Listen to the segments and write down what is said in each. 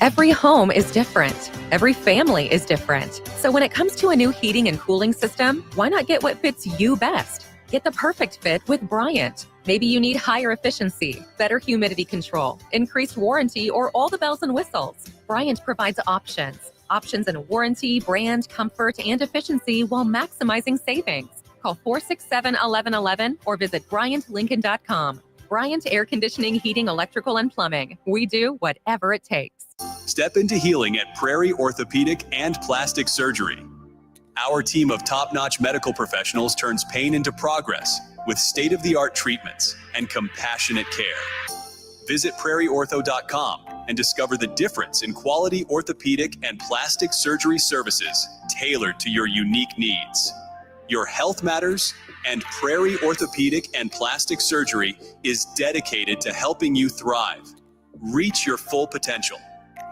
Every home is different. Every family is different. So when it comes to a new heating and cooling system, why not get what fits you best? Get the perfect fit with Bryant. Maybe you need higher efficiency, better humidity control, increased warranty, or all the bells and whistles. Bryant provides options in warranty, brand, comfort, and efficiency while maximizing savings. Call 467-1111 or visit BryantLincoln.com. Bryant Air Conditioning, Heating, Electrical, and Plumbing. We do whatever it takes. Step into healing at Prairie Orthopedic and Plastic Surgery. Our team of top-notch medical professionals turns pain into progress with state-of-the-art treatments and compassionate care. Visit prairieortho.com and discover the difference in quality orthopedic and plastic surgery services tailored to your unique needs. Your health matters, and Prairie Orthopedic and Plastic Surgery is dedicated to helping you thrive. Reach your full potential.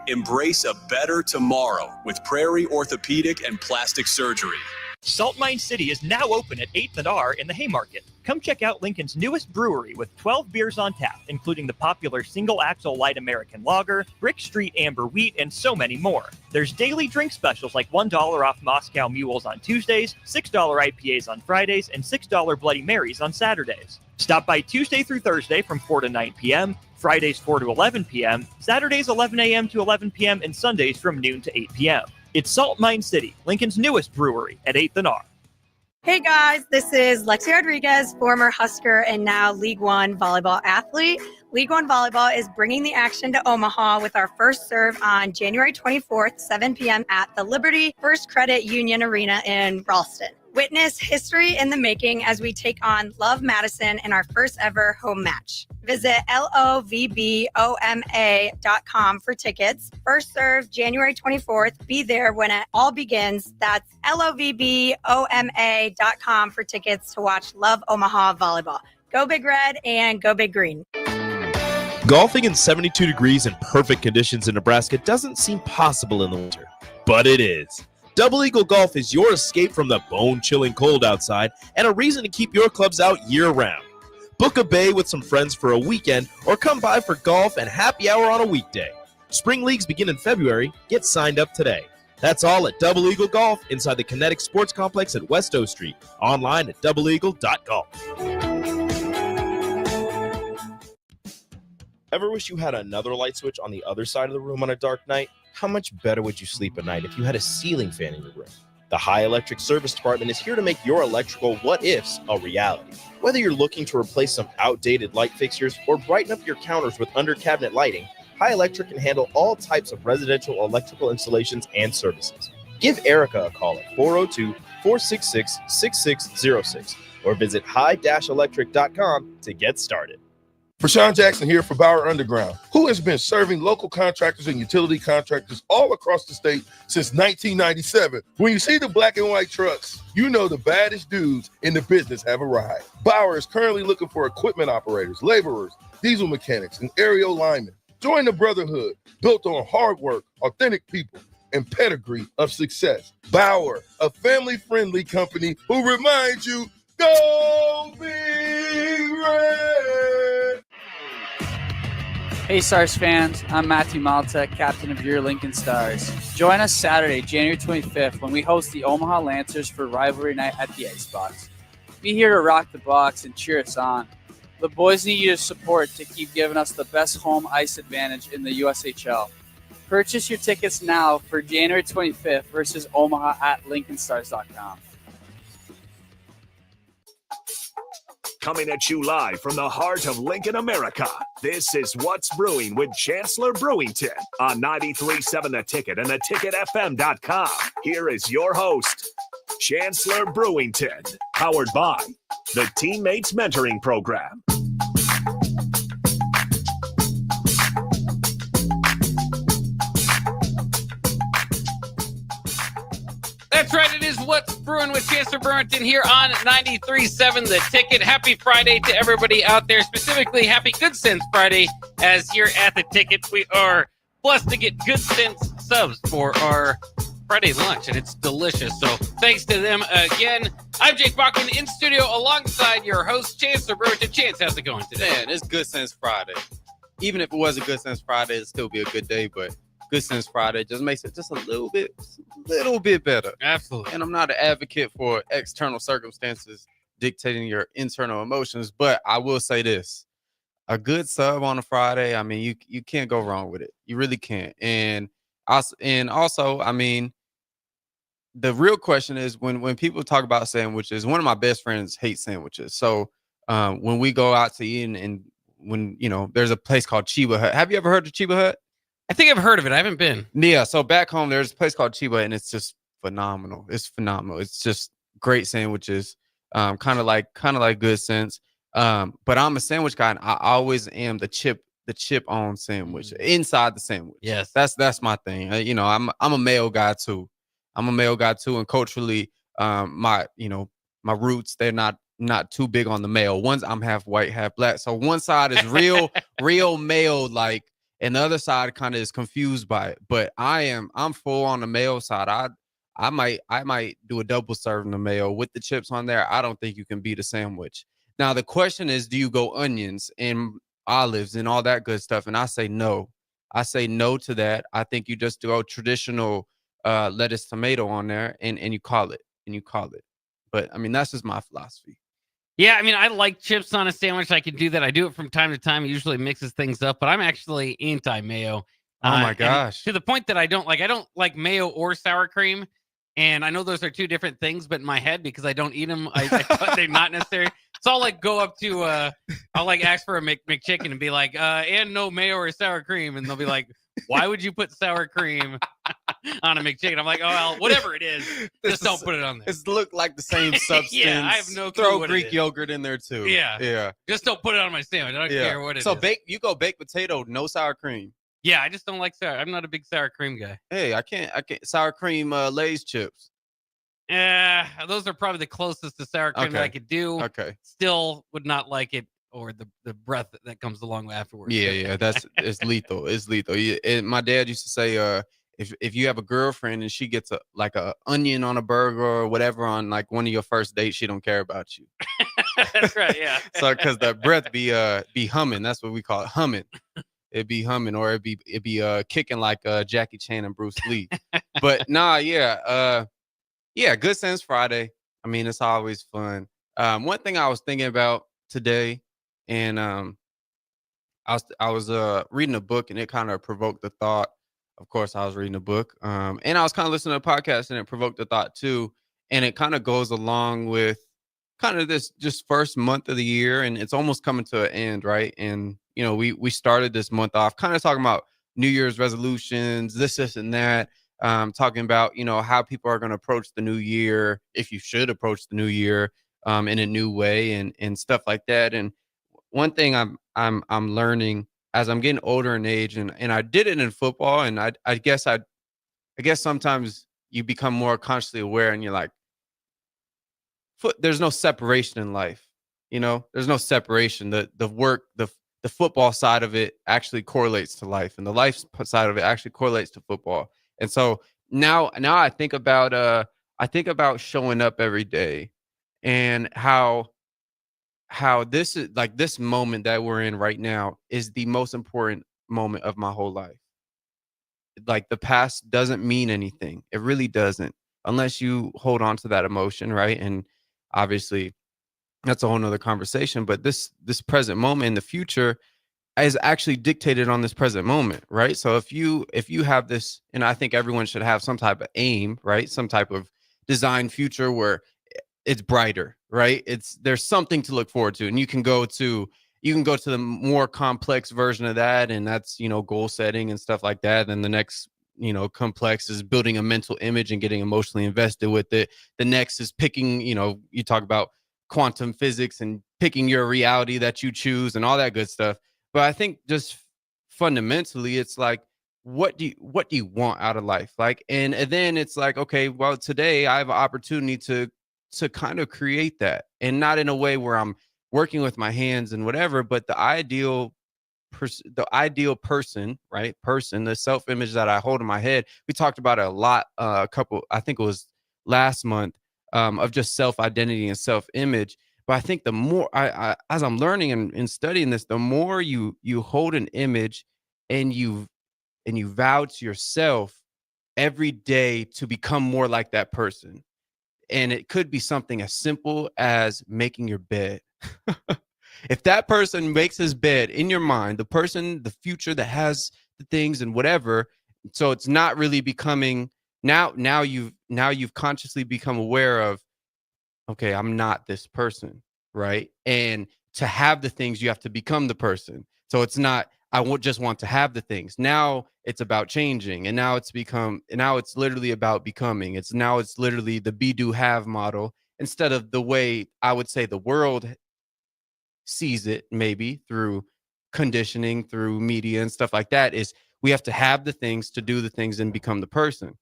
Embrace a better tomorrow with Prairie Orthopedic and Plastic Surgery. Salt Mine City is now open at 8th and R in the Haymarket. Come check out Lincoln's newest brewery with 12 beers on tap, including the popular Single Axle Light American Lager, Brick Street Amber Wheat, and so many more. There's daily drink specials like $1 off Moscow Mules on Tuesdays, $6 IPAs on Fridays, and $6 Bloody Marys on Saturdays. Stop by Tuesday through Thursday from 4 to 9 p.m., Fridays 4 to 11 p.m., Saturdays 11 a.m. to 11 p.m., and Sundays from noon to 8 p.m. It's Salt Mine City, Lincoln's newest brewery at 8th and R. Hey guys, this is Lexi Rodriguez, former Husker and now League One volleyball athlete. League One volleyball is bringing the action to Omaha with our first serve on January 24th, 7 p.m. at the Liberty First Credit Union Arena in Ralston. Witness history in the making as we take on Love Madison in our first ever home match. Visit lovboma.com for tickets. First serve January 24th. Be there when it all begins. That's lovboma.com for tickets to watch Love Omaha volleyball. Go Big Red and go Big Green. Golfing in 72 degrees and perfect conditions in Nebraska doesn't seem possible in the winter, but it is. Double Eagle Golf is your escape from the bone-chilling cold outside and a reason to keep your clubs out year-round. Book a bay with some friends for a weekend or come by for golf and happy hour on a weekday. Spring leagues begin in February. Get signed up today. That's all at Double Eagle Golf inside the Kinetic Sports Complex at West O Street. Online at doubleeagle.golf. Ever wish you had another light switch on the other side of the room on a dark night? How much better would you sleep at night if you had a ceiling fan in your room? The High Electric Service Department is here to make your electrical what-ifs a reality. Whether you're looking to replace some outdated light fixtures or brighten up your counters with under-cabinet lighting, High Electric can handle all types of residential electrical installations and services. Give Erica a call at 402-466-6606 or visit high-electric.com to get started. Rashawn Jackson here for Bauer Underground, who has been serving local contractors and utility contractors all across the state since 1997. When you see the black and white trucks, you know the baddest dudes in the business have arrived. Bauer is currently looking for equipment operators, laborers, diesel mechanics, and aerial linemen. Join the brotherhood built on hard work, authentic people, and pedigree of success. Bauer, a family-friendly company who reminds you, go Big Red! Hey Stars fans, I'm Matthew Malta, captain of your Lincoln Stars. Join us Saturday, January 25th, when we host the Omaha Lancers for Rivalry Night at the Icebox. Be here to rock the box and cheer us on. The boys need your support to keep giving us the best home ice advantage in the USHL. Purchase your tickets now for January 25th versus Omaha at LincolnStars.com. Coming at you live from the heart of Lincoln, America, this is What's Brewing with Chancellor Brewington on 93.7 The Ticket and theticketfm.com. Here is your host, Chancellor Brewington, powered by the Teammates Mentoring Program. That's right. It is What's Brewing with Chancellor Brewington here on 93.7 The Ticket. Happy Friday to everybody out there. Specifically, happy Good Sense Friday, as here at The Ticket, we are blessed to get Good Sense subs for our Friday lunch, and it's delicious. So thanks to them again. I'm Jake Bachman in studio alongside your host, Chancellor Brewington. Chance, how's it going today? Man, it's Good Sense Friday. Even if it was a Good Sense Friday, it'd still be a good day, but Good Sense Friday just makes it just a little bit better. Absolutely. And I'm not an advocate for external circumstances dictating your internal emotions, but I will say this. A good sub on a Friday, I mean, you can't go wrong with it. You really can't. And also, I mean, the real question is when people talk about sandwiches, one of my best friends hates sandwiches. So when we go out to eat and when, there's a place called Chiba Hut. Have you ever heard of Chiba Hut? I think I've heard of it. I haven't been. Yeah. So back home, there's a place called Chiba and it's just phenomenal. It's phenomenal. It's just great sandwiches. Kind of like Good Sense. But I'm a sandwich guy and I always am the chip on sandwich inside the sandwich. Yes. That's my thing. I'm a male guy too. And culturally, my roots, they're not too big on the male. I'm half white, half black. So one side is real male, like, and the other side kind of is confused by it. But I'm full on the male side. I might do a double serving the male with the chips on there. I don't think you can beat a sandwich. Now the question is, do you go onions and olives and all that good stuff? And I say no. I say no to that. I think you just go traditional lettuce, tomato on there, and you call it. But I mean, that's just my philosophy. Yeah, I mean, I like chips on a sandwich. I can do that. I do it from time to time. It usually mixes things up, but I'm actually anti-mayo. Oh my gosh. To the point that I don't like mayo or sour cream. And I know those are two different things, but in my head, because I don't eat them, I thought they're not necessary. So I'll like go up to, I'll like ask for a McChicken and be like, and no mayo or sour cream. And they'll be like, why would you put sour cream on a McChicken? I'm like, oh, well, whatever it is, just don't put it on there. It's look like the same substance. Yeah, I have no clue. Throw Greek yogurt in there too. Yeah. Just don't put it on my sandwich. I don't care what it is. So you go baked potato, no sour cream. Yeah, I just don't like sour. I'm not a big sour cream guy. Hey, I can't sour cream Lay's chips. Yeah, those are probably the closest to sour cream that I could do. Okay. Still would not like it, or the breath that comes along afterwards. Yeah, it's lethal. It's lethal. My dad used to say, if you have a girlfriend and she gets a onion on a burger or whatever on like one of your first dates, she don't care about you. That's right. Yeah. So because the breath be humming. That's what we call it, humming. It'd be humming, or it'd be kicking like Jackie Chan and Bruce Lee. But nah, yeah, Good Sense Friday. I mean, it's always fun. One thing I was thinking about today, and I was reading a book, and it kind of provoked the thought. Of course, I was reading a book, and I was kind of listening to a podcast, and it provoked the thought too. And it kind of goes along with kind of this just first month of the year, and it's almost coming to an end, right? And we started this month off kind of talking about New Year's resolutions, this and that. Talking about how people are going to approach the new year, if you should approach the new year in a new way, and stuff like that. And one thing I'm learning as I'm getting older in age, and I did it in football, and I guess sometimes you become more consciously aware, and you're like, there's no separation in life. There's no separation. The work, the football side of it actually correlates to life, and the life side of it actually correlates to football. And so now I think about showing up every day, and how this is like this moment that we're in right now is the most important moment of my whole life. Like the past doesn't mean anything. It really doesn't, unless you hold on to that emotion, right? And obviously that's a whole nother conversation. But this present moment in the future is actually dictated on this present moment, right? So if you have this, and I think everyone should have some type of aim, right? Some type of design future where it's brighter, right? There's something to look forward to, and you can go to the more complex version of that, and that's goal setting and stuff like that. And the next complex is building a mental image and getting emotionally invested with it. The next is picking, you talk about quantum physics and picking your reality that you choose and all that good stuff. But I think just fundamentally, it's like, what do you want out of life? Like, and then it's like, okay, well, today I have an opportunity to kind of create that, and not in a way where I'm working with my hands and whatever, but the ideal person, right? The self-image that I hold in my head. We talked about it a lot, I think it was last month, of just self-identity and self-image. But I think the more I as I'm learning and studying this, the more you hold an image and you and you vow to yourself every day to become more like that person. And it could be something as simple as making your bed. If that person makes his bed in your mind, the person, the future that has the things and whatever, so it's not really becoming now you've consciously become aware of, okay, I'm not this person, right? And to have the things, you have to become the person. So it's not, I won't just want to have the things. Now it's about changing. And now it's literally about becoming. It's literally the be, do, have model instead of the way I would say the world sees it, maybe through conditioning, through media and stuff like that, is we have to have the things to do the things and become the person.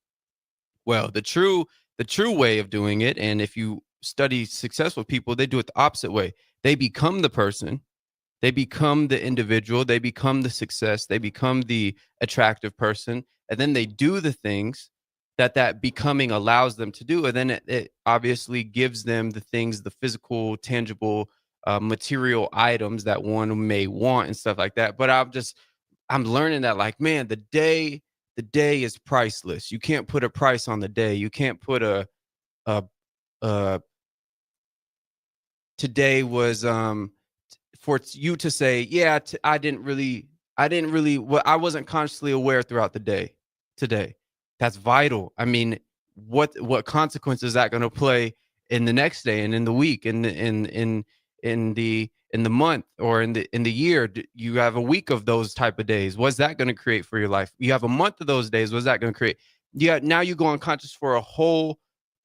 Well, the true way of doing it, and if you study successful people, they do it the opposite way. They become the person, they become the individual, they become the success, they become the attractive person, and then they do the things that becoming allows them to do. And then it obviously gives them the things, the physical, tangible, material items that one may want and stuff like that. But I'm learning that, like, man, the day is priceless. You can't put a price on the day. You can't put a today was for you to say, yeah, I wasn't consciously aware throughout the day today. That's vital. I mean, what consequences is that going to play in the next day and in the week and in the month or in the year? You have a week of those type of days. What's that going to create for your life? You have a month of those days. What's that going to create? Yeah. Now you go unconscious for a whole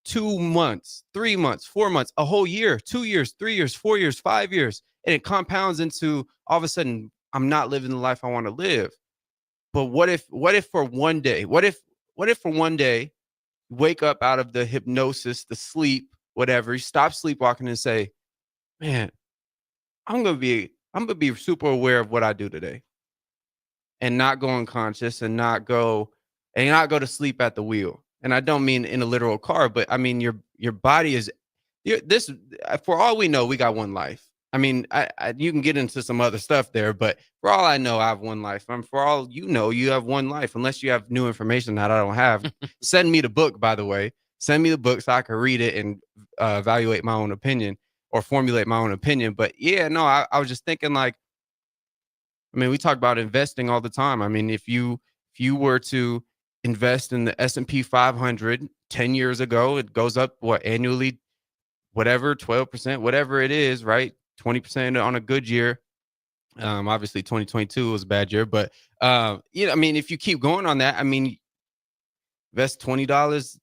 2 months, 3 months, 4 months, a whole year, 2 years, 3 years, 4 years, 5 years. And it compounds into all of a sudden, I'm not living the life I want to live. But what if for one day, what if for one day, you wake up out of the hypnosis, the sleep, whatever, you stop sleepwalking and say, man, I'm gonna be super aware of what I do today, and not go unconscious and not go to sleep at the wheel. And I don't mean in a literal car, but I mean your body is this. For all we know, we got one life. I mean, you can get into some other stuff there, but for all I know, I have one life. For all you know, you have one life, unless you have new information that I don't have. Send me the book, by the way. Send me the book so I can read it and evaluate my own opinion or formulate my own opinion. But yeah, no, I was just thinking, like, I mean, we talk about investing all the time. I mean, if you were to invest in the S&P 500 10 years ago, it goes up annually, whatever, 12%, whatever it is, right? 20% on a good year. Obviously 2022 was a bad year, but I mean, if you keep going on that, I mean, invest $20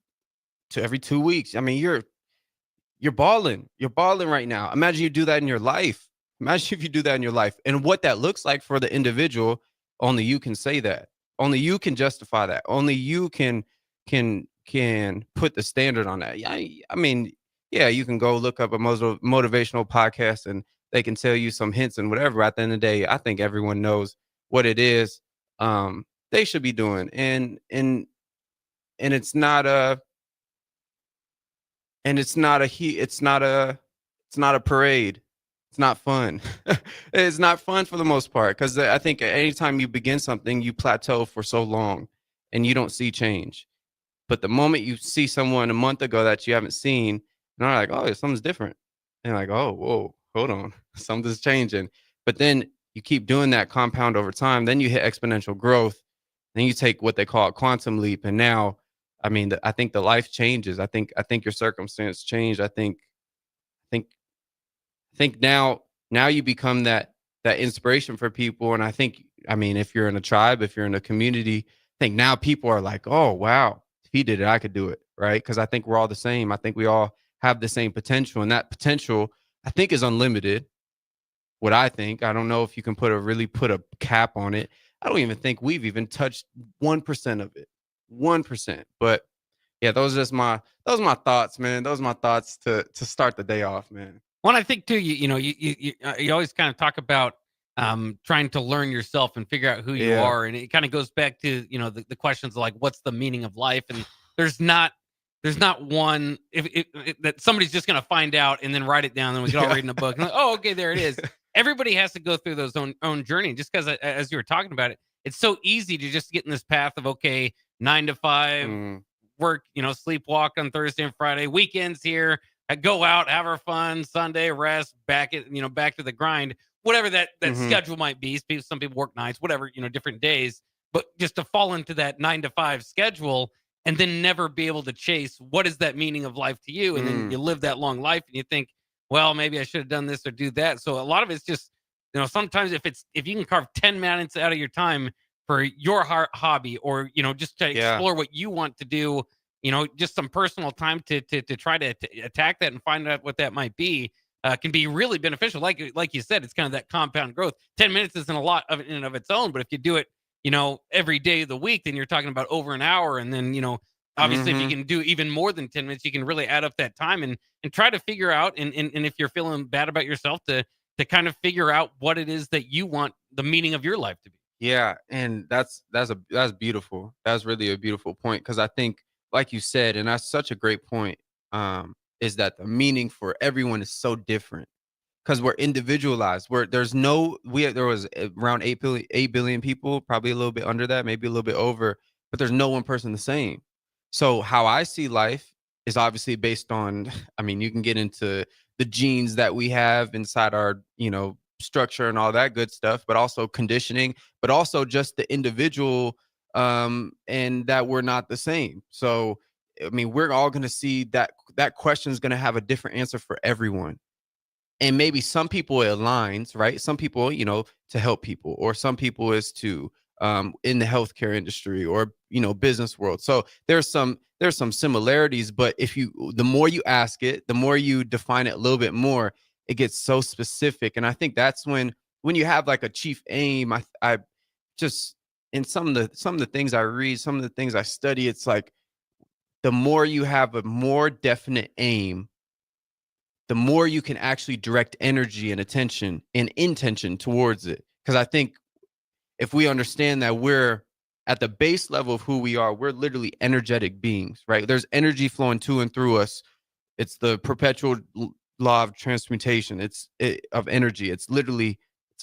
to every 2 weeks. I mean, you're balling right now. Imagine you do that in your life. Imagine if you do that in your life, and what that looks like for the individual. Only you can say that. Only you can justify that. Only you can put the standard on that. Yeah, I mean, yeah, you can go look up a motivational podcast and they can tell you some hints and whatever. At the end of the day, I think everyone knows what it is they should be doing. And it's not a parade. It's not fun. It's not fun for the most part, because I think anytime you begin something, you plateau for so long and you don't see change. But the moment you see someone a month ago that you haven't seen, and they're like, oh, something's different. And you're like, oh, whoa, hold on. Something's changing. But then you keep doing that compound over time. Then you hit exponential growth. Then you take what they call a quantum leap. And now, I mean, I think the life changes. I think your circumstance changed. I think now you become that inspiration for people. And I mean, if you're in a tribe, if you're in a community, I think now people are like, oh, wow, if he did it, I could do it. Right. Because I think we're all the same. I think we all have the same potential. And that potential, I think, is unlimited. What I think. I don't know if you can put a cap on it. I don't even think we've even touched 1% of it. 1%. But yeah, those are my thoughts, man. Those are my thoughts to start the day off, man. Well, I think too, you always kind of talk about trying to learn yourself and figure out who you are, and it kind of goes back to the questions like, what's the meaning of life? And there's not one that somebody's just gonna find out and then write it down, and we can all read in a book. And like, oh, okay, there it is. Everybody has to go through those own journey. Just because, as you were talking about it, it's so easy to just get in this path of, okay, 9 to 5, work, sleepwalk on Thursday and Friday, weekends here, go out, have our fun, Sunday, rest, back to the grind, whatever that schedule might be. Some people work nights, whatever, different days, but just to fall into that 9 to 5 schedule and then never be able to chase what is that meaning of life to you. And then you live that long life and you think, well, maybe I should have done this or do that. So a lot of it's just, sometimes if you can carve 10 minutes out of your time for your hobby, or, just to explore what you want to do, just some personal time to try to attack that and find out what that might be, can be really beneficial. Like you said, it's kind of that compound growth. 10 minutes isn't a lot in and of its own, but if you do it, every day of the week, then you're talking about over an hour. And then, obviously if you can do even more than 10 minutes, you can really add up that time and try to figure out, and if you're feeling bad about yourself, to kind of figure out what it is that you want the meaning of your life to be. Yeah. And that's beautiful. That's really a beautiful point. Cause I think, like you said, and that's such a great point, is that the meaning for everyone is so different because we're individualized. There was around 8 billion people, probably a little bit under that, maybe a little bit over, but there's no one person the same. So how I see life is obviously based on, you can get into the genes that we have inside our, structure and all that good stuff, but also conditioning, but also just the individual, and that we're not the same. So, we're all going to see that question is going to have a different answer for everyone. And maybe some people it aligns, right? Some people, to help people, or some people is to, in the healthcare industry or, business world. So there's some similarities, but the more you ask it, the more you define it a little bit more, it gets so specific. And I think that's when you have like a chief aim, I just, in some of the things I read, some of the things I study, it's like the more you have a more definite aim, the more you can actually direct energy and attention and intention towards it. Because I think if we understand that we're at the base level of who we are, we're literally energetic beings, right? There's energy flowing to and through us. It's the perpetual law of transmutation. Of energy. It's literally,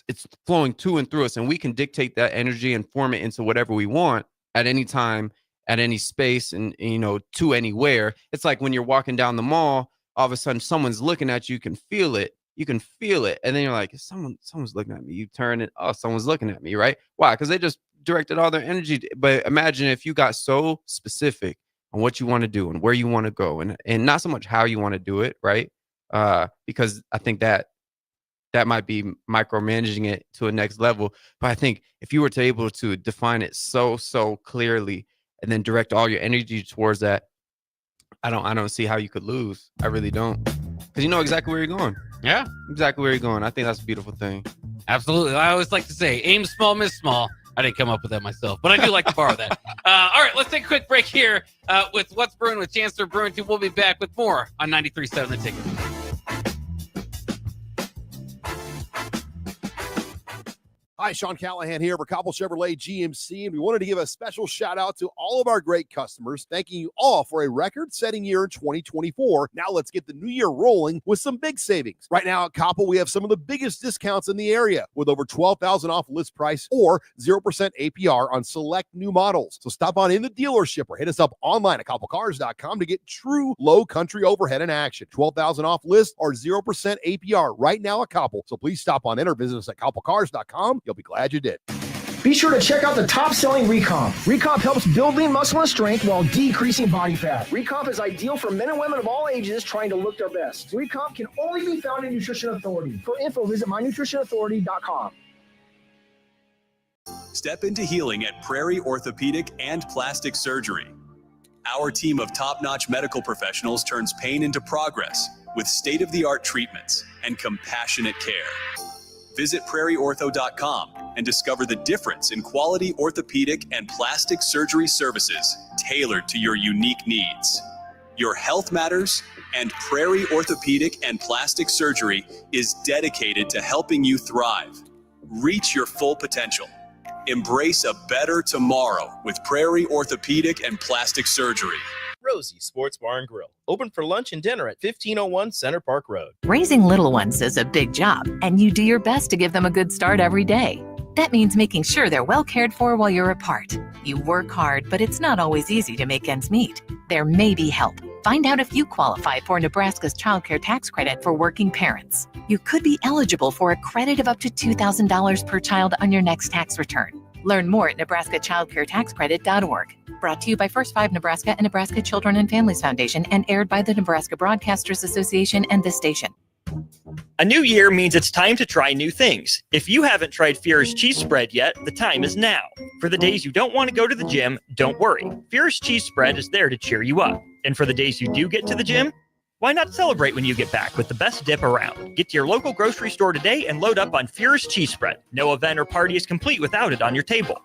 it's flowing to and through us, and we can dictate that energy and form it into whatever we want at any time, at any space, and to anywhere. It's like when you're walking down the mall, all of a sudden someone's looking at you, you can feel it, and then you're like, someone's looking at me. You turn it, oh, someone's looking at me, right? Why? Because they just directed all their energy. But imagine if you got so specific on what you want to do and where you want to go, and not so much how you want to do it, right? Because I think that might be micromanaging it to a next level. But I think if you were to able to define it so clearly and then direct all your energy towards that, I don't see how you could lose. I really don't. Because you know exactly where you're going. Yeah. Exactly where you're going. I think that's a beautiful thing. Absolutely. I always like to say, aim small, miss small. I didn't come up with that myself, but I do like to borrow that. All right, let's take a quick break here with What's Brewing with Chancellor Brewington. We'll be back with more on 93.7 The Ticket. Hi, Sean Callahan here for Cobble Chevrolet GMC, and we wanted to give a special shout out to all of our great customers, thanking you all for a record-setting year in 2024. Now let's get the new year rolling with some big savings. Right now at Cobble, we have some of the biggest discounts in the area, with over $12,000 off list price or 0% APR on select new models. So stop on in the dealership or hit us up online at cobblecars.com to get true low country overhead in action. $12,000 off list or 0% APR right now at Cobble. So please stop on in or visit us at cobblecars.com. You'll be glad you did. Be sure to check out the top-selling Recomp. Recomp helps build lean muscle and strength while decreasing body fat. Recomp is ideal for men and women of all ages trying to look their best. Recomp can only be found in Nutrition Authority. For info, visit mynutritionauthority.com. Step into healing at Prairie Orthopedic and Plastic Surgery. Our team of top-notch medical professionals turns pain into progress with state-of-the-art treatments and compassionate care. Visit prairieortho.com and discover the difference in quality orthopedic and plastic surgery services tailored to your unique needs. Your health matters, and Prairie Orthopedic and Plastic Surgery is dedicated to helping you thrive. Reach your full potential. Embrace a better tomorrow with Prairie Orthopedic and Plastic Surgery. Rosie Sports Bar and Grill, open for lunch and dinner at 1501 Center Park Road. Raising little ones is a big job, and you do your best to give them a good start every day. That means making sure they're well cared for while you're apart. You work hard, but it's not always easy to make ends meet. There may be help. Find out if you qualify for Nebraska's Child Care Tax Credit for working parents. You could be eligible for a credit of up to $2,000 per child on your next tax return. Learn more at nebraskachildcaretaxcredit.org. Brought to you by First 5 Nebraska and Nebraska Children and Families Foundation and aired by the Nebraska Broadcasters Association and this station. A new year means it's time to try new things. If you haven't tried Fear's cheese spread yet, the time is now. For the days you don't want to go to the gym, don't worry. Fear's cheese spread is there to cheer you up. And for the days you do get to the gym, why not celebrate when you get back with the best dip around? Get to your local grocery store today and load up on Fear's cheese spread. No event or party is complete without it on your table.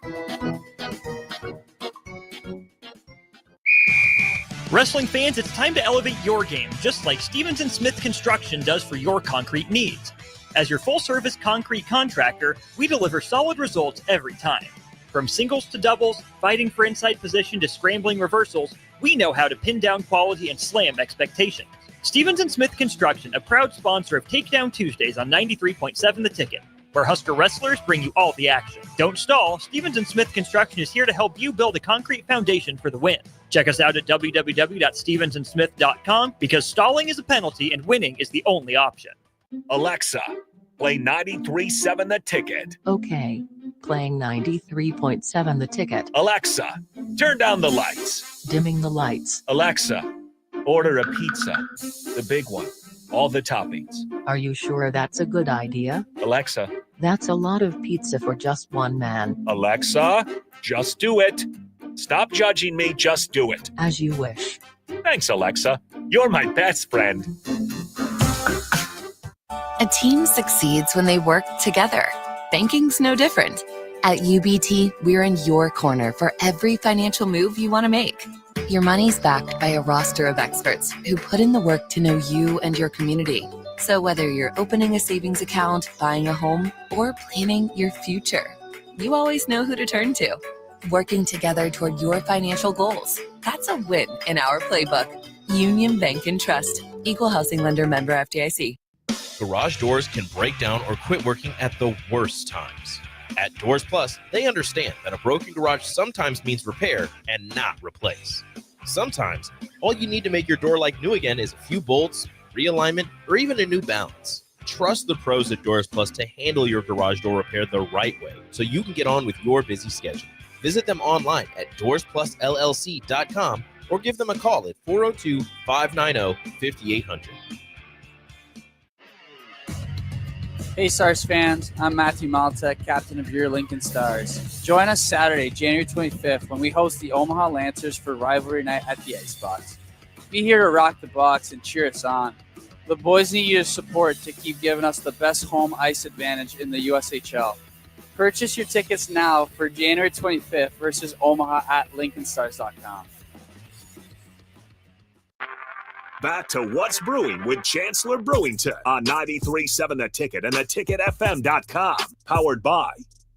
Wrestling fans, it's time to elevate your game, just like Stevens & Smith Construction does for your concrete needs. As your full-service concrete contractor, we deliver solid results every time. From singles to doubles, fighting for inside position to scrambling reversals, we know how to pin down quality and slam expectations. Stevens & Smith Construction, a proud sponsor of Takedown Tuesdays on 93.7 The Ticket, where Husker wrestlers bring you all the action. Don't stall. Stevens & Smith Construction is here to help you build a concrete foundation for the win. Check us out at www.stevensandsmith.com because stalling is a penalty and winning is the only option. Alexa, play 93.7 The Ticket. Okay, playing 93.7 The Ticket. Alexa, turn down the lights. Dimming the lights. Alexa, order a pizza. The big one. All the toppings. Are you sure that's a good idea? Alexa. That's a lot of pizza for just one man. Alexa, just do it. Stop judging me, just do it. As you wish. Thanks, Alexa. You're my best friend. A team succeeds when they work together. Banking's no different. At UBT, we're in your corner for every financial move you want to make. Your money's backed by a roster of experts who put in the work to know you and your community. So whether you're opening a savings account, buying a home, or planning your future, you always know who to turn to. Working together toward your financial goals. That's a win in our playbook. Union Bank and Trust. Equal housing lender, member FDIC. Garage doors can break down or quit working at the worst times. At Doors Plus, they understand that a broken garage sometimes means repair and not replace. Sometimes, all you need to make your door like new again is a few bolts, realignment, or even a new balance. Trust the pros at Doors Plus to handle your garage door repair the right way so you can get on with your busy schedule. Visit them online at doorsplusllc.com or give them a call at 402-590-5800. Hey Stars fans, I'm Matthew Malta, captain of your Lincoln Stars. Join us Saturday, January 25th, when we host the Omaha Lancers for Rivalry Night at the Icebox. Be here to rock the box and cheer us on. The boys need your support to keep giving us the best home ice advantage in the USHL. Purchase your tickets now for January 25th versus Omaha at LincolnStars.com. Back to What's Brewing with Chancellor Brewington on 93.7 The Ticket and theticketfm.com. Powered by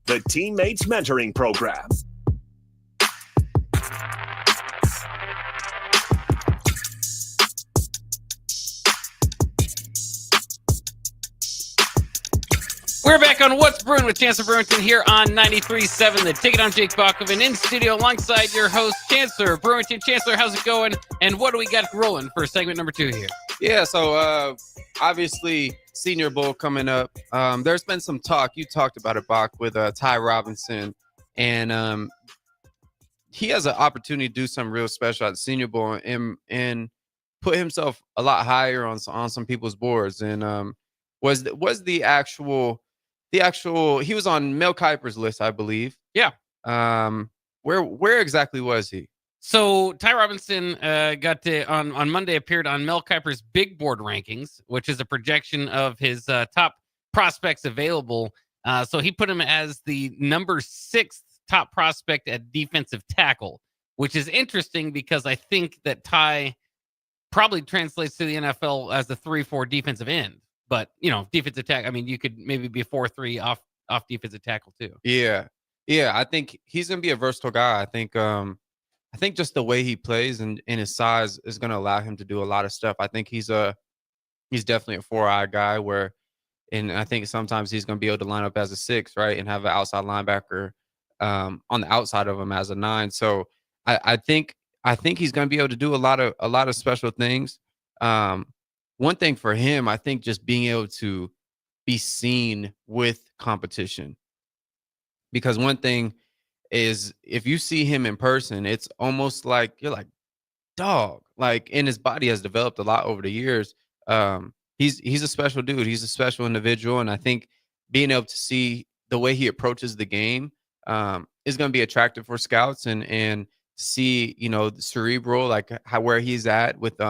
the Teammates Mentoring Program. We're back on What's Brewing with Chancellor Brewington here on 93.7 The Ticket. I'm Jake Bachman in studio alongside your host, Chancellor Brewington. Chancellor, how's it going? And what do we got rolling for segment number 2 here? Yeah, so obviously Senior Bowl coming up. There's been some talk. You talked about it, Bach, with Ty Robinson. And he has an opportunity to do something real special at the Senior Bowl and put himself a lot higher on some people's boards. And was the actual he was on Mel Kiper's list, I believe. Yeah. Where exactly was he? So Ty Robinson on Monday appeared on Mel Kiper's Big Board rankings, which is a projection of his top prospects available. So he put him as the number 6th top prospect at defensive tackle, which is interesting because I think that Ty probably translates to the NFL as the 3-4 defensive end. But, defensive tackle, I mean, you could maybe be 4-3 off defensive tackle too. Yeah. I think he's going to be a versatile guy. I think just the way he plays and his size is going to allow him to do a lot of stuff. I think he's definitely a 4-eye guy where And I think sometimes he's going to be able to line up as a 6, right, and have an outside linebacker on the outside of him as a 9. So I think he's going to be able to do a lot of special things. One thing for him, I think, just being able to be seen with competition, because one thing is if you see him in person, it's almost like you're like, dog, like, and his body has developed a lot over the years. He's a special dude. He's a special individual, and I think being able to see the way he approaches the game is going to be attractive for scouts, and see, the cerebral, like how where he's at with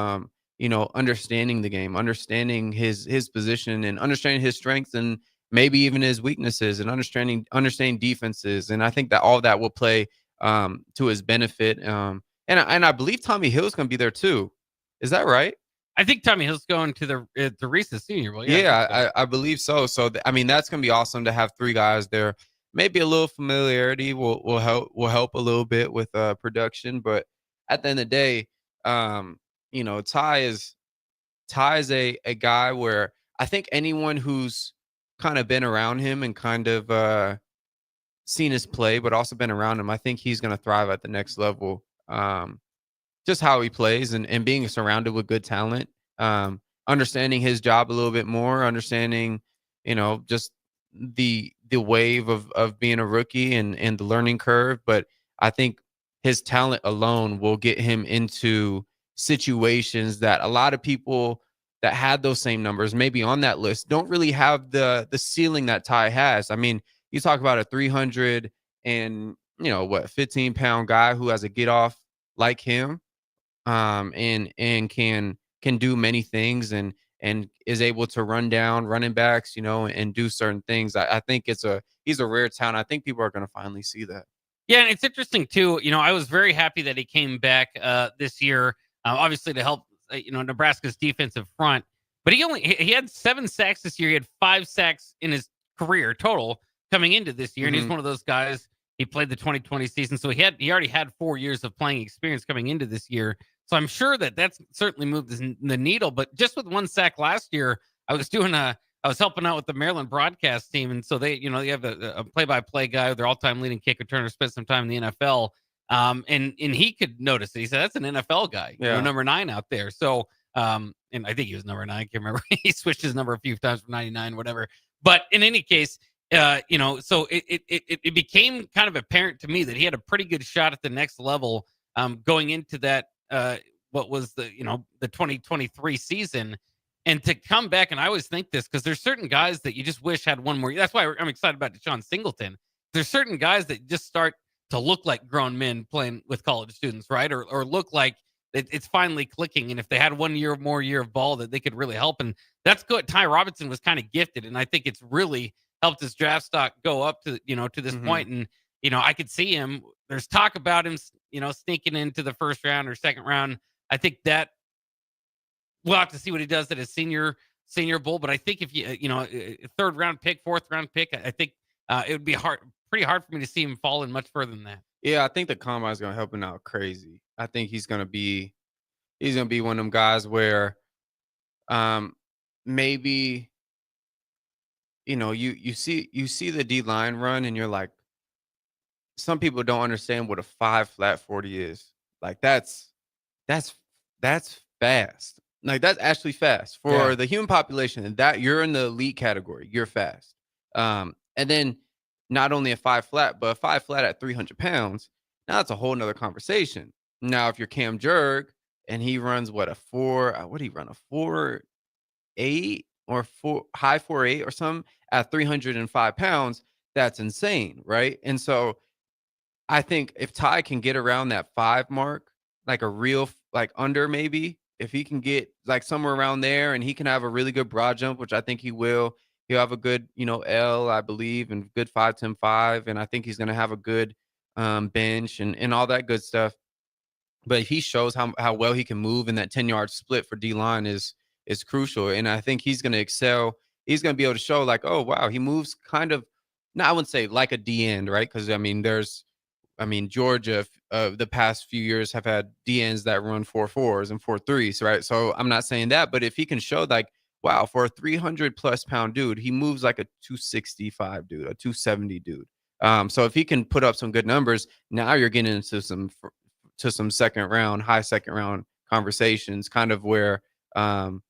understanding the game, understanding his position, and understanding his strengths, and maybe even his weaknesses, and understanding defenses. And I think that all that will play to his benefit. And I believe Tommy Hill's going to be there too. Is that right? I think Tommy Hill's going to the Reese's Senior Bowl. Yeah, I believe so. So I mean, that's going to be awesome to have 3 guys there. Maybe a little familiarity will help a little bit with production, but at the end of the day, Ty is a guy where I think anyone who's kind of been around him and kind of seen his play, but also been around him, I think he's going to thrive at the next level. Just how he plays, and being surrounded with good talent, understanding his job a little bit more, understanding, just the wave of being a rookie and the learning curve. But I think his talent alone will get him into situations that a lot of people that had those same numbers, maybe on that list, don't really have the ceiling that Ty has. I mean, you talk about a 300 and 15-pound guy who has a get off like him, and can do many things, and is able to run down running backs, and do certain things. I think he's a rare talent. I think people are going to finally see that. Yeah, and it's interesting too. I was very happy that he came back this year, obviously to help Nebraska's defensive front. But he had 7 sacks this year. He had 5 sacks in his career total coming into this year, and he's one of those guys. He played the 2020 season, so he already had 4 years of playing experience coming into this year. So I'm sure that's certainly moved the needle. But just with 1 sack last year, I was helping out with the Maryland broadcast team, and so they have a play-by-play guy, their all-time leading kick returner, spent some time in the NFL, and he could notice it. He said that's an NFL guy, number 9 out there. So and I think he was number 9. I can't remember. He switched his number a few times from 99, whatever. But in any case, so it became kind of apparent to me that he had a pretty good shot at the next level going into that what was the 2023 season, and to come back. And I always think this because there's certain guys that you just wish had one more year. That's why I'm excited about Deshaun Singleton. There's certain guys that just start to look like grown men playing with college students, right? Or look like it's finally clicking. And if they had 1 more year of ball, that they could really help. And that's good. Ty Robinson was kind of gifted, and I think it's really helped his draft stock go up to this point. And I could see him. There's talk about him sneaking into the first round or second round. I think that we'll have to see what he does at his senior bowl. But I think if third round pick, fourth round pick, I think it would be pretty hard for me to see him falling much further than that. Yeah, I think the combine is going to help him out crazy. I think he's going to be one of them guys where maybe you see the D line run, and you're like, some people don't understand what a 5 flat 40 is. Like that's fast. Like that's actually fast for the human population, and that you're in the elite category. You're fast. And then not only a 5 flat, but a 5 flat at 300 pounds. Now that's a whole nother conversation. Now, if you're Cam Jurg and he runs what do he run? A 4.8 or high 4.8 or something at 305 pounds, that's insane, right? And so I think if Ty can get around that 5 mark, like a real, like under maybe, if he can get like somewhere around there, and he can have a really good broad jump, which I think he will. He'll have a good, L, I believe, and good 5.10.5. And I think he's going to have a good bench and all that good stuff. But if he shows how well he can move, in that 10-yard split for D-line is crucial. And I think he's going to excel. He's going to be able to show like, oh, wow, he moves kind of, I wouldn't say like a D-end, right? Because, Georgia, the past few years have had D-ends that run 4.4s and 4.3s, right? So I'm not saying that. But if he can show like wow, for a 300+ pound dude, he moves like a 265 dude, a 270 dude. So if he can put up some good numbers, now you're getting into some second round, high second round conversations, kind of where Cam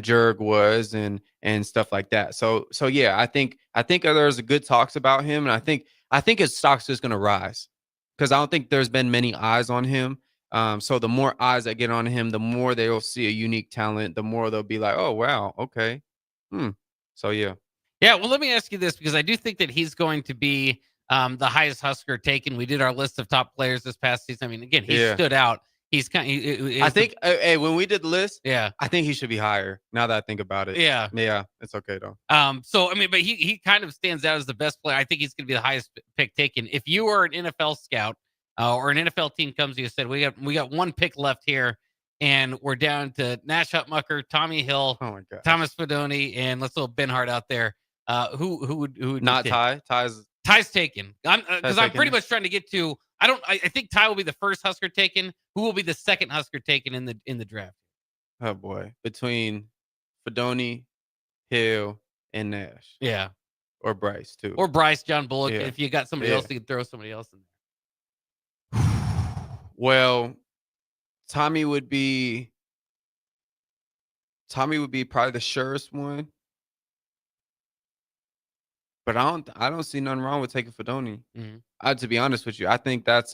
Jurg was and stuff like that. So yeah, I think there's a good talks about him, and I think his stock's just gonna rise because I don't think there's been many eyes on him. So the more eyes that get on him, the more they'll see a unique talent, the more they'll be like, oh wow, okay. So yeah. Yeah, well, let me ask you this, because I do think that he's going to be the highest Husker taken. We did our list of top players this past season. I mean, again, he stood out. He's kind of, I think, hey, when we did the list, yeah, I think he should be higher now that I think about it. Yeah. Yeah, it's okay though. So I mean, but he kind of stands out as the best player. I think he's going to be the highest pick taken. If you are an NFL scout or an NFL team comes to you and said, we got one pick left here, and we're down to Nash Hutmucker, Tommy Hill, oh my God, Thomas Fedoni, and let's throw Ben Hart out there. Who would not Ty? Ty's taken. Because I'm pretty much trying to get to. I think Ty will be the first Husker taken. Who will be the second Husker taken in the draft? Oh boy, between Fedoni, Hill, and Nash. Yeah, or Bryce too. Or Bryce, John Bullock. Yeah. If you got somebody else, you can throw somebody else in there. Well, Tommy would be probably the surest one. But I don't see nothing wrong with taking Fedoni. Mm-hmm. To be honest with you, I think that's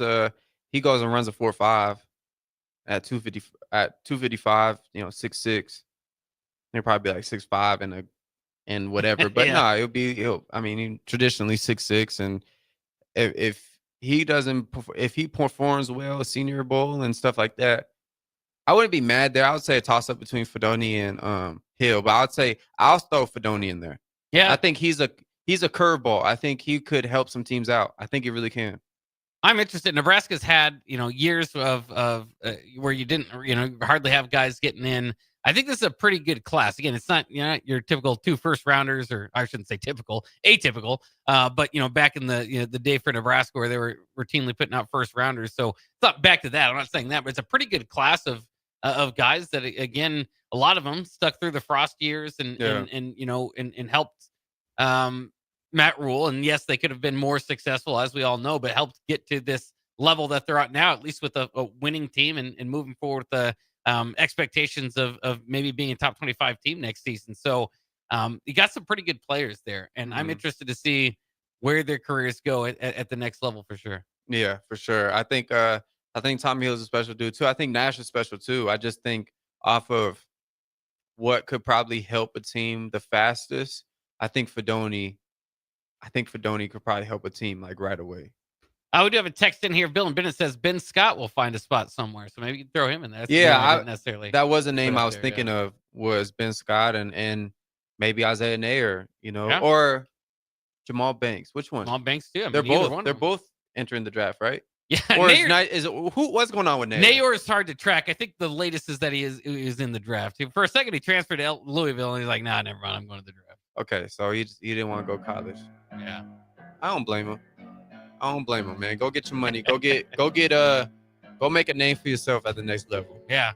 he goes and runs a 4.5 at 255, 6'6". He'll probably be like 6'5" and whatever. But yeah. He traditionally 6'6", and if he performs well at Senior Bowl and stuff like that, I wouldn't be mad there. I would say a toss up between Fedoni and Hill, but I'll throw Fedoni in there. Yeah, I think he's a curveball. I think he could help some teams out. I think he really can. I'm interested. Nebraska's had, years of where you didn't, hardly have guys getting in. I think this is a pretty good class. Again, it's not, your typical 2 first rounders, or I shouldn't say typical, atypical. But back in the day for Nebraska where they were routinely putting out first rounders. So it's not back to that. I'm not saying that, but it's a pretty good class of guys that, again, a lot of them stuck through the Frost years and helped Matt Rule. And yes, they could have been more successful, as we all know, but helped get to this level that they're at now, at least with a winning team and moving forward with the expectations of maybe being a top 25 team next season. So you got some pretty good players there, and I'm interested to see where their careers go at the next level for sure. Yeah, for sure. I think Tommy Hill's a special dude too. I think Nash is special too. I just think off of what could probably help a team the fastest, I think Fedoni could probably help a team like right away. We do have a text in here. Bill and Bennett says Ben Scott will find a spot somewhere, so maybe you can throw him in there. That was a name I was thinking of, was Ben Scott and maybe Isaiah Nair, or Jamal Banks. Which one? Jamal Banks too. They're both entering the draft, right? Yeah. Or what's going on with Nair? Nair is hard to track. I think the latest is that he is in the draft. For a second, he transferred to Louisville, and he's like, "Nah, never mind. I'm going to the draft." Okay, so he didn't want to go college. Yeah, I don't blame him. Man. Go get your money. Go make a name for yourself at the next level. Yeah.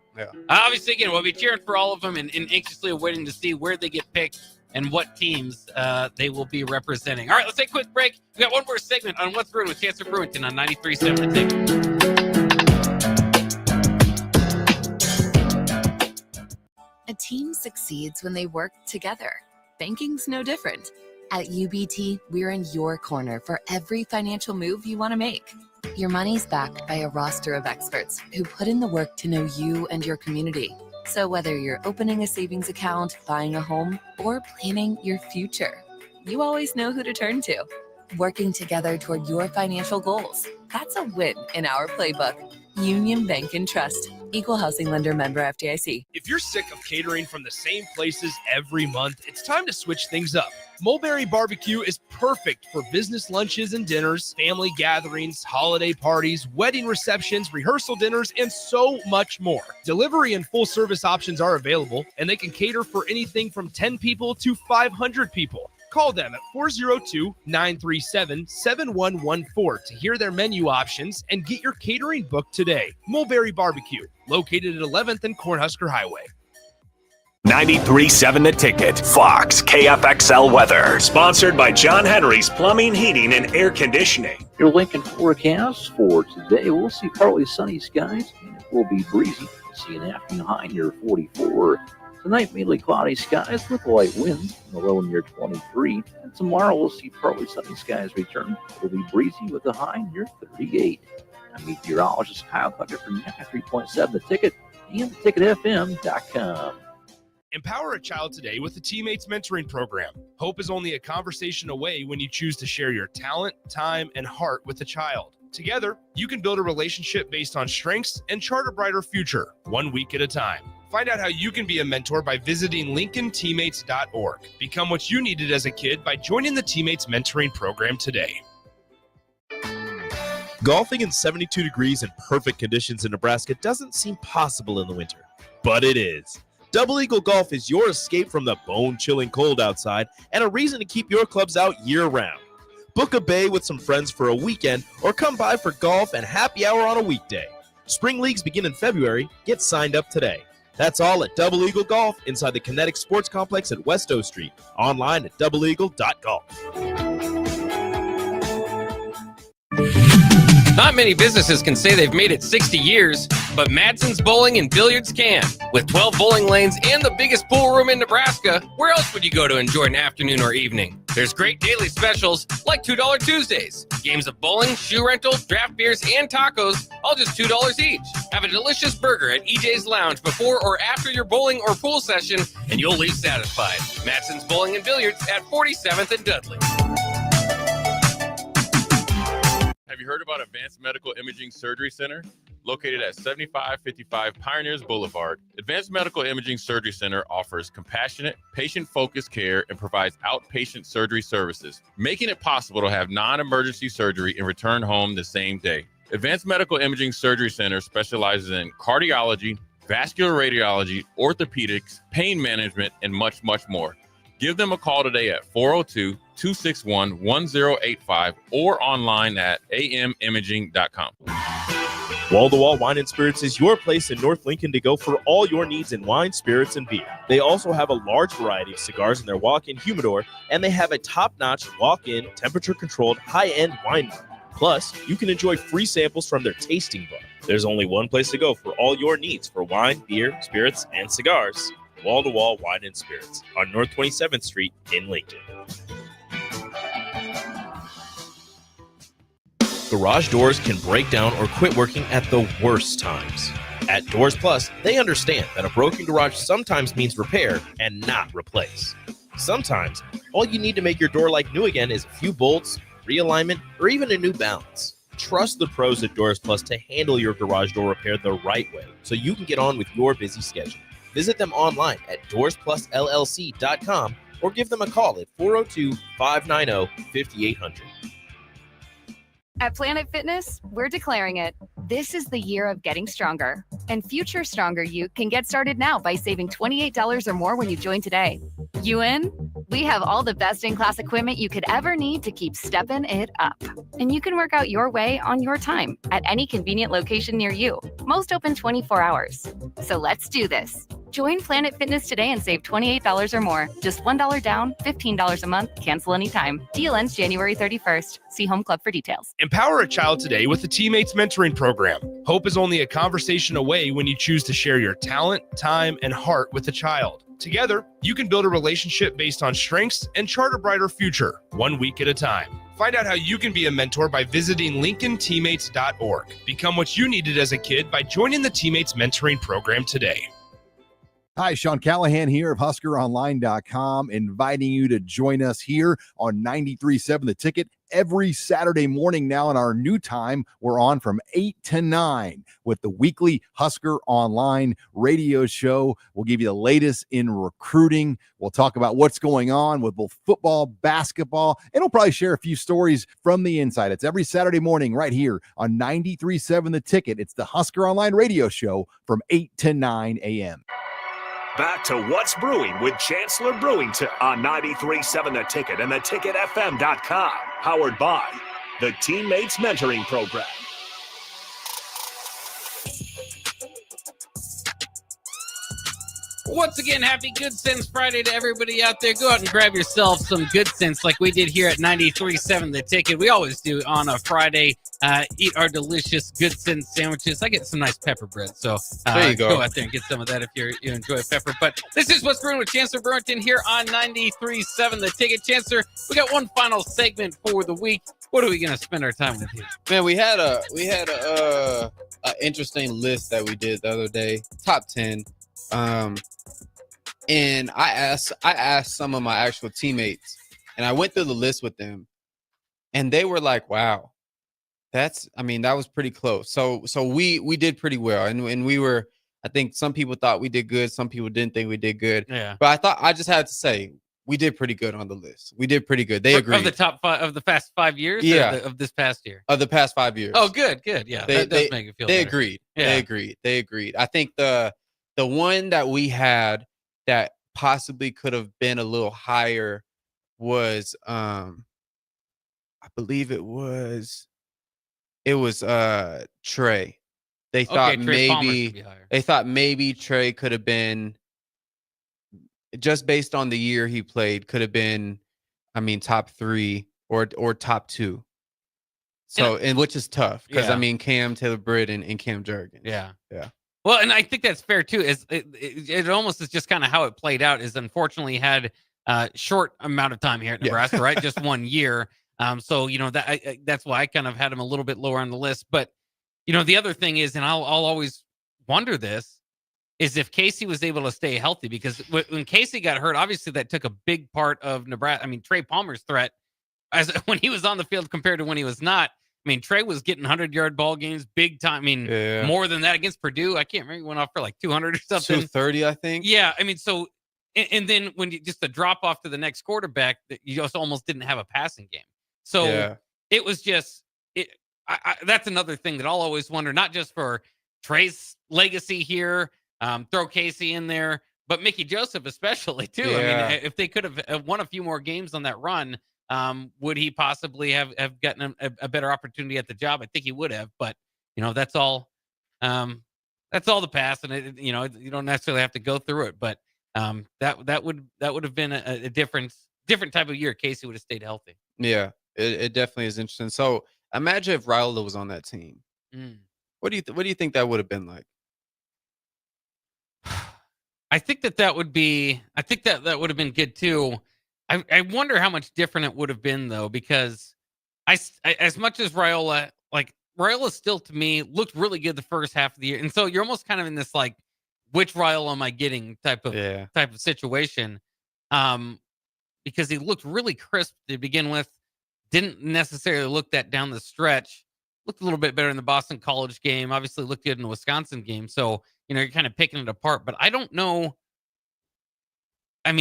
Obviously, again, we'll be cheering for all of them and anxiously awaiting to see where they get picked and what teams they will be representing. All right, let's take a quick break. We got one more segment on What's Brewing with Chancellor Brewington on 93.7 The Ticket. A team succeeds when they work together. Banking's no different. At UBT, we're in your corner for every financial move you want to make. Your money's backed by a roster of experts who put in the work to know you and your community. So whether you're opening a savings account, buying a home, or planning your future, you always know who to turn to. Working together toward your financial goals. That's a win in our playbook. Union Bank and Trust. Equal housing lender, member FDIC. If you're sick of catering from the same places every month, it's time to switch things up. Mulberry Barbecue is perfect for business lunches and dinners, family gatherings, holiday parties, wedding receptions, rehearsal dinners, and so much more. Delivery and full service options are available, and they can cater for anything from 10 people to 500 people. Call them at 402-937-7114 to hear their menu options and get your catering booked today. Mulberry Barbecue, located at 11th and Cornhusker Highway. 93.7 The Ticket, Fox, KFXL weather. Sponsored by John Henry's Plumbing, Heating, and Air Conditioning. Your Lincoln forecast for today, we'll see partly sunny skies, and it will be breezy. We'll see an afternoon high near 44. Tonight, mainly cloudy skies with light winds, and a low near 23. And tomorrow, we'll see partly sunny skies return. It'll be breezy with a high near 38. I'm meteorologist Kyle Tucker from 93.7 The Ticket and theticketfm.com. Empower a child today with the Teammates Mentoring Program. Hope is only a conversation away when you choose to share your talent, time, and heart with a child. Together, you can build a relationship based on strengths and chart a brighter future, 1 week at a time. Find out how you can be a mentor by visiting LincolnTeammates.org. Become what you needed as a kid by joining the Teammates Mentoring Program today. Golfing in 72 degrees and perfect conditions in Nebraska doesn't seem possible in the winter, but it is. Double Eagle Golf is your escape from the bone-chilling cold outside and a reason to keep your clubs out year-round. Book a bay with some friends for a weekend or come by for golf and happy hour on a weekday. Spring leagues begin in February. Get signed up today. That's all at Double Eagle Golf inside the Kinetic Sports Complex at West O Street. Online at doubleeagle.golf. Not many businesses can say they've made it 60 years, but Madsen's Bowling and Billiards can. With 12 bowling lanes and the biggest pool room in Nebraska, where else would you go to enjoy an afternoon or evening? There's great daily specials like $2 Tuesdays. Games of bowling, shoe rental, draft beers, and tacos, all just $2 each. Have a delicious burger at EJ's Lounge before or after your bowling or pool session, and you'll leave satisfied. Madsen's Bowling and Billiards at 47th and Dudley. Have you heard about Advanced Medical Imaging Surgery Center? Located at 7555 Pioneers Boulevard, Advanced Medical Imaging Surgery Center offers compassionate, patient-focused care and provides outpatient surgery services, making it possible to have non-emergency surgery and return home the same day. Advanced Medical Imaging Surgery Center specializes in cardiology, vascular radiology, orthopedics, pain management, and much, much more. Give them a call today at 402-261-1085 or online at amimaging.com. Wall-to-Wall Wine and Spirits is your place in North Lincoln to go for all your needs in wine, spirits, and beer. They also have a large variety of cigars in their walk-in humidor, and they have a top-notch walk-in, temperature-controlled, high-end wine bar. Plus, you can enjoy free samples from their tasting bar. There's only one place to go for all your needs for wine, beer, spirits, and cigars. Wall-to-Wall Wine and Spirits on North 27th Street in Lincoln. Garage doors can break down or quit working at the worst times. At Doors Plus, they understand that a broken garage sometimes means repair and not replace. Sometimes, all you need to make your door like new again is a few bolts, realignment, or even a new balance. Trust the pros at Doors Plus to handle your garage door repair the right way so you can get on with your busy schedule. Visit them online at doorsplusllc.com or give them a call at 402-590-5800. At Planet Fitness, we're declaring it. This is the year of getting stronger. And future stronger you can get started now by saving $28 or more when you join today. You in? We have all the best-in-class equipment you could ever need to keep stepping it up. And you can work out your way on your time at any convenient location near you. Most open 24 hours. So let's do this. Join Planet Fitness today and save $28 or more. Just $1 down, $15 a month, cancel anytime. Deal ends January 31st. See Home Club for details. Empower a child today with the Teammates Mentoring Program. Hope is only a conversation away when you choose to share your talent, time, and heart with a child. Together, you can build a relationship based on strengths and chart a brighter future, 1 week at a time. Find out how you can be a mentor by visiting LincolnTeammates.org. Become what you needed as a kid by joining the Teammates Mentoring Program today. Hi, Sean Callahan here of HuskerOnline.com, inviting you to join us here on 93.7 The Ticket every Saturday morning now in our new time. We're on from 8 to 9 with the weekly Husker Online radio show. We'll give you the latest in recruiting. We'll talk about what's going on with both football, basketball, and we'll probably share a few stories from the inside. It's every Saturday morning right here on 93.7 The Ticket. It's the Husker Online radio show from 8 to 9 a.m. Back to What's Brewing with Chancellor Brewington on 93.7 The Ticket and theticketfm.com. Powered by the Teammates Mentoring Program. Once again, happy Good Sense Friday to everybody out there. Go out and grab yourself some Good Sense like we did here at 93.7 The Ticket. We always do on a Friday. Eat our delicious Good Sense sandwiches. I get some nice pepper bread, so there you go. out there and get some of that if you enjoy pepper. But this is What's Brewing with Chancellor Brewington here on 93.7 The Ticket. Chancellor, we got one final segment for the week. What are we going to spend our time with here? Man, we had a interesting list that we did the other day, top 10. And I asked some of my actual teammates, and I went through the list with them, and they were like, "Wow, that was pretty close." So we did pretty well, and we were. I think some people thought we did good, some people didn't think we did good. Yeah. But I just had to say we did pretty good on the list. We did pretty good. They agreed. Of the top 5 of the past 5 years? Yeah. Or of this past year? Of the past 5 years. Oh, good. Yeah, that does make it feel They better. agreed. Yeah. They agreed. I think the one that we had that possibly could have been a little higher was I believe it was Trey. They thought Trey Palmer should be higher. maybe Trey could have been, just based on the year he played, could have been, top 3 or top 2. So, and which is tough because Yeah. Cam Taylor-Britt and Cam Jurgens. Yeah. Yeah. Well, and I think that's fair too. It almost is just kind of how it played out. Is unfortunately had a short amount of time here at Nebraska, right? Just 1 year. So that's why I kind of had him a little bit lower on the list. But the other thing is, and I'll always wonder this, is if Casey was able to stay healthy, because when Casey got hurt, obviously that took a big part of Nebraska. Trey Palmer's threat when he was on the field compared to when he was not. Trey was getting 100-yard ball games, big time. More than that against Purdue. I can't remember. He went off for like 200 or something. 230, I think. Yeah. So, and then when you just the drop off to the next quarterback, that you just almost didn't have a passing game. So it was just, that's another thing that I'll always wonder, not just for Trey's legacy here, throw Casey in there, but Mickey Joseph especially too. Yeah. If they could have won a few more games on that run, would he possibly have gotten a better opportunity at the job? I think he would have, but that's all the past, and you don't necessarily have to go through it, but that would have been a different type of year. Casey would have stayed healthy. Yeah, it definitely is interesting. So imagine if Raiola was on that team. What do you think that would have been like? I think that would have been good too. I wonder how much different it would have been though, because as much as Raiola still to me looked really good the first half of the year, and so you're almost kind of in this like, which Raiola am I getting type of situation, because he looked really crisp to begin with, didn't necessarily look that down the stretch, looked a little bit better in the Boston College game, obviously looked good in the Wisconsin game, so you're kind of picking it apart, but I don't know. I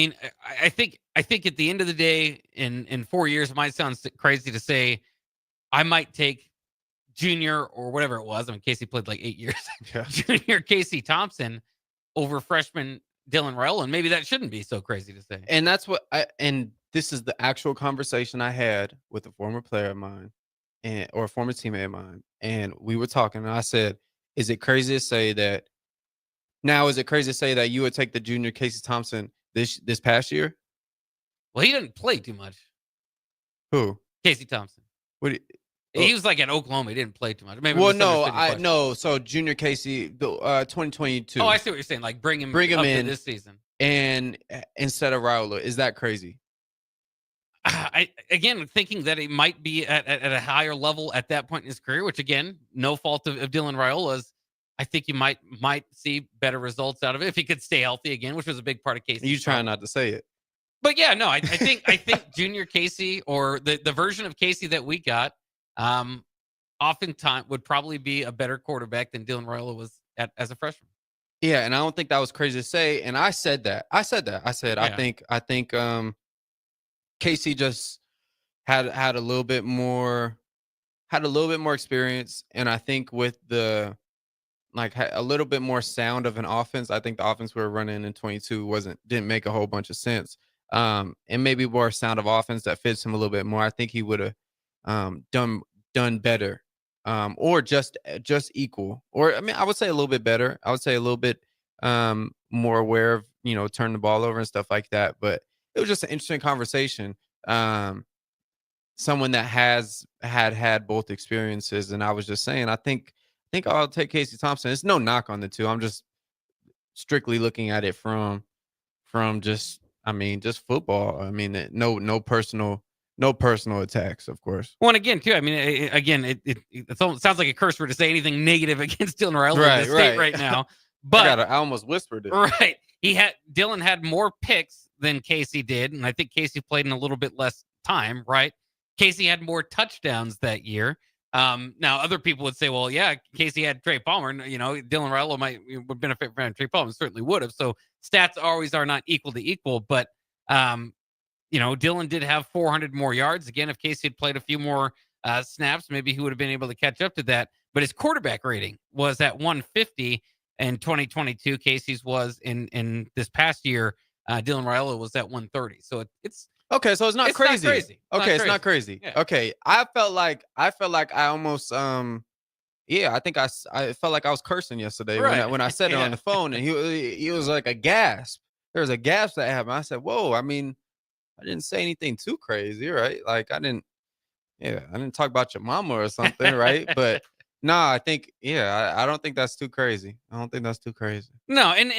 think at the end of the day, in 4 years, it might sound crazy to say, I might take junior or whatever it was. Casey played like 8 years. Junior Casey Thompson over freshman Dylan Raiola, and maybe that shouldn't be so crazy to say. And that's what and this is the actual conversation I had with a former player of mine, or a former teammate of mine, and we were talking, and I said, is it crazy to say that you would take the junior Casey Thompson this past year? Well, he didn't play too much. Who? Casey Thompson. He was like at Oklahoma. He didn't play too much. Maybe no. So junior Casey, 2022. Oh, I see what you're saying. Like bring him in this season, and instead of Raiola. Is that crazy? Again thinking that he might be at a higher level at that point in his career, which again, no fault of Dylan Raiola's. I think you might see better results out of it if he could stay healthy again, which was a big part of Casey. You trying not to say it, but yeah, no, I think junior Casey, or the version of Casey that we got, oftentimes would probably be a better quarterback than Dylan Raiola was as a freshman. Yeah, and I don't think that was crazy to say. And I said that. I said I think Casey just had a little bit more experience, and I think with the a little bit more sound of an offense. I think the offense we were running in 22 didn't make a whole bunch of sense. And maybe more sound of offense that fits him a little bit more. I think he would have done better, or just equal, or I would say a little bit better. I would say a little bit more aware of turn the ball over and stuff like that. But it was just an interesting conversation. Someone that has had both experiences, and I was just saying, I think I'll take Casey Thompson. It's no knock on the two. I'm just strictly looking at it from just football. I mean, no personal attacks, of course. Well, and again, too, I mean, it sounds like a curse word to say anything negative against Dylan Riley in the state right now. But I almost whispered it. Right. Dylan had more picks than Casey did, and I think Casey played in a little bit less time, right? Casey had more touchdowns that year. Now, other people would say, well, yeah, Casey had Trey Palmer. And, Dylan Riley would benefit from Trey Palmer. Certainly would have. So stats always are not equal to equal. But, Dylan did have 400 more yards. Again, if Casey had played a few more snaps, maybe he would have been able to catch up to that. But his quarterback rating was at 150 in 2022. Casey's was in this past year. Dylan Riley was at 130. So it's okay, so it's not crazy. It's not crazy. Yeah. Okay, I felt like I almost I think I felt like I was cursing yesterday when I said it on the phone, and he was like a gasp. There was a gasp that happened. I said, "Whoa!" I mean, I didn't say anything too crazy, right? Like I didn't talk about your mama or something, right? But no, I think I don't think that's too crazy. I don't think that's too crazy. No, and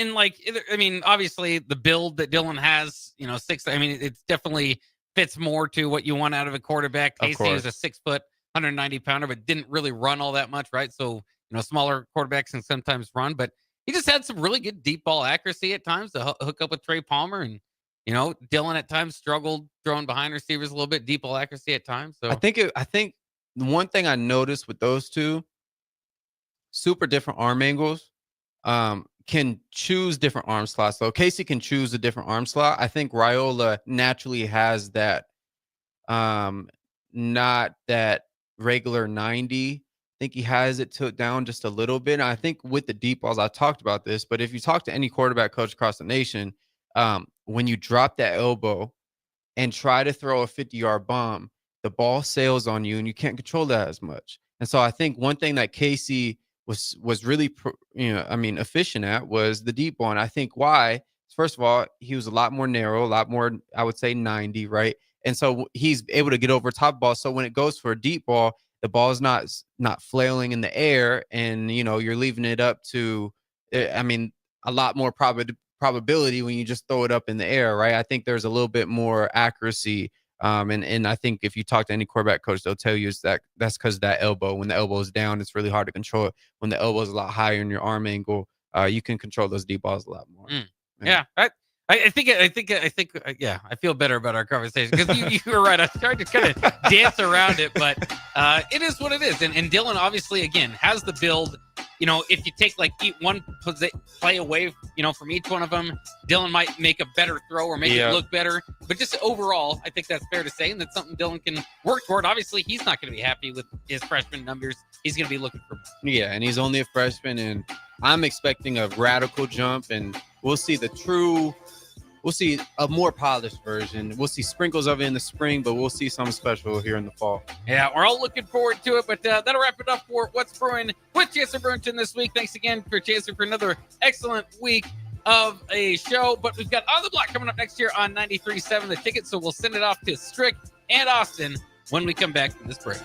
obviously the build that Dylan has, 6. I mean, it definitely fits more to what you want out of a quarterback. Casey was a 6 foot, 190 pounder, but didn't really run all that much, right? So smaller quarterbacks can sometimes run, but he just had some really good deep ball accuracy at times to hook up with Trey Palmer, and Dylan at times struggled throwing behind receivers a little bit, deep ball accuracy at times. So I think the one thing I noticed with those two, super different arm angles, can choose different arm slots. So Casey can choose a different arm slot. I think Raiola naturally has that, not that regular 90. I think he has it tilted down just a little bit. And I think with the deep balls, I talked about this, but if you talk to any quarterback coach across the nation, when you drop that elbow and try to throw a 50-yard bomb, the ball sails on you and you can't control that as much. And so I think one thing that Casey was really, efficient at was the deep ball. And I think why, first of all, he was a lot more narrow, a lot more, I would say 90, right? And so he's able to get over top ball. So when it goes for a deep ball, the ball is not flailing in the air, and, you're leaving it up to, a lot more probability when you just throw it up in the air, right? I think there's a little bit more accuracy. And I think if you talk to any quarterback coach, they'll tell you that's because of that elbow. When the elbow is down, it's really hard to control it. When the elbow is a lot higher in your arm angle, you can control those deep balls a lot more. Yeah. I feel better about our conversation because you were right. I tried to kind of dance around it, but it is what it is. And Dylan obviously, again, has the build. If you take one play away, from each one of them, Dylan might make a better throw or make it look better. But just overall, I think that's fair to say, and that's something Dylan can work toward. Obviously, he's not going to be happy with his freshman numbers. He's going to be looking for more. Yeah, and he's only a freshman, and I'm expecting a radical jump, and we'll see a more polished version. We'll see sprinkles of it in the spring, but we'll see something special here in the fall. Yeah, we're all looking forward to it, but that'll wrap it up for What's Brewing with Chancellor Brewington this week. Thanks again for Chancellor for another excellent week of a show, but we've got On the Block coming up next year on 93.7 The Ticket, so we'll send it off to Strick and Austin when we come back from this break.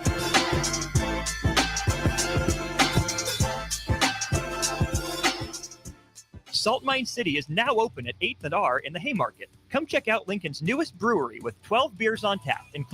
Salt Mine City is now open at 8th and R in the Haymarket. Come check out Lincoln's newest brewery with 12 beers on tap, including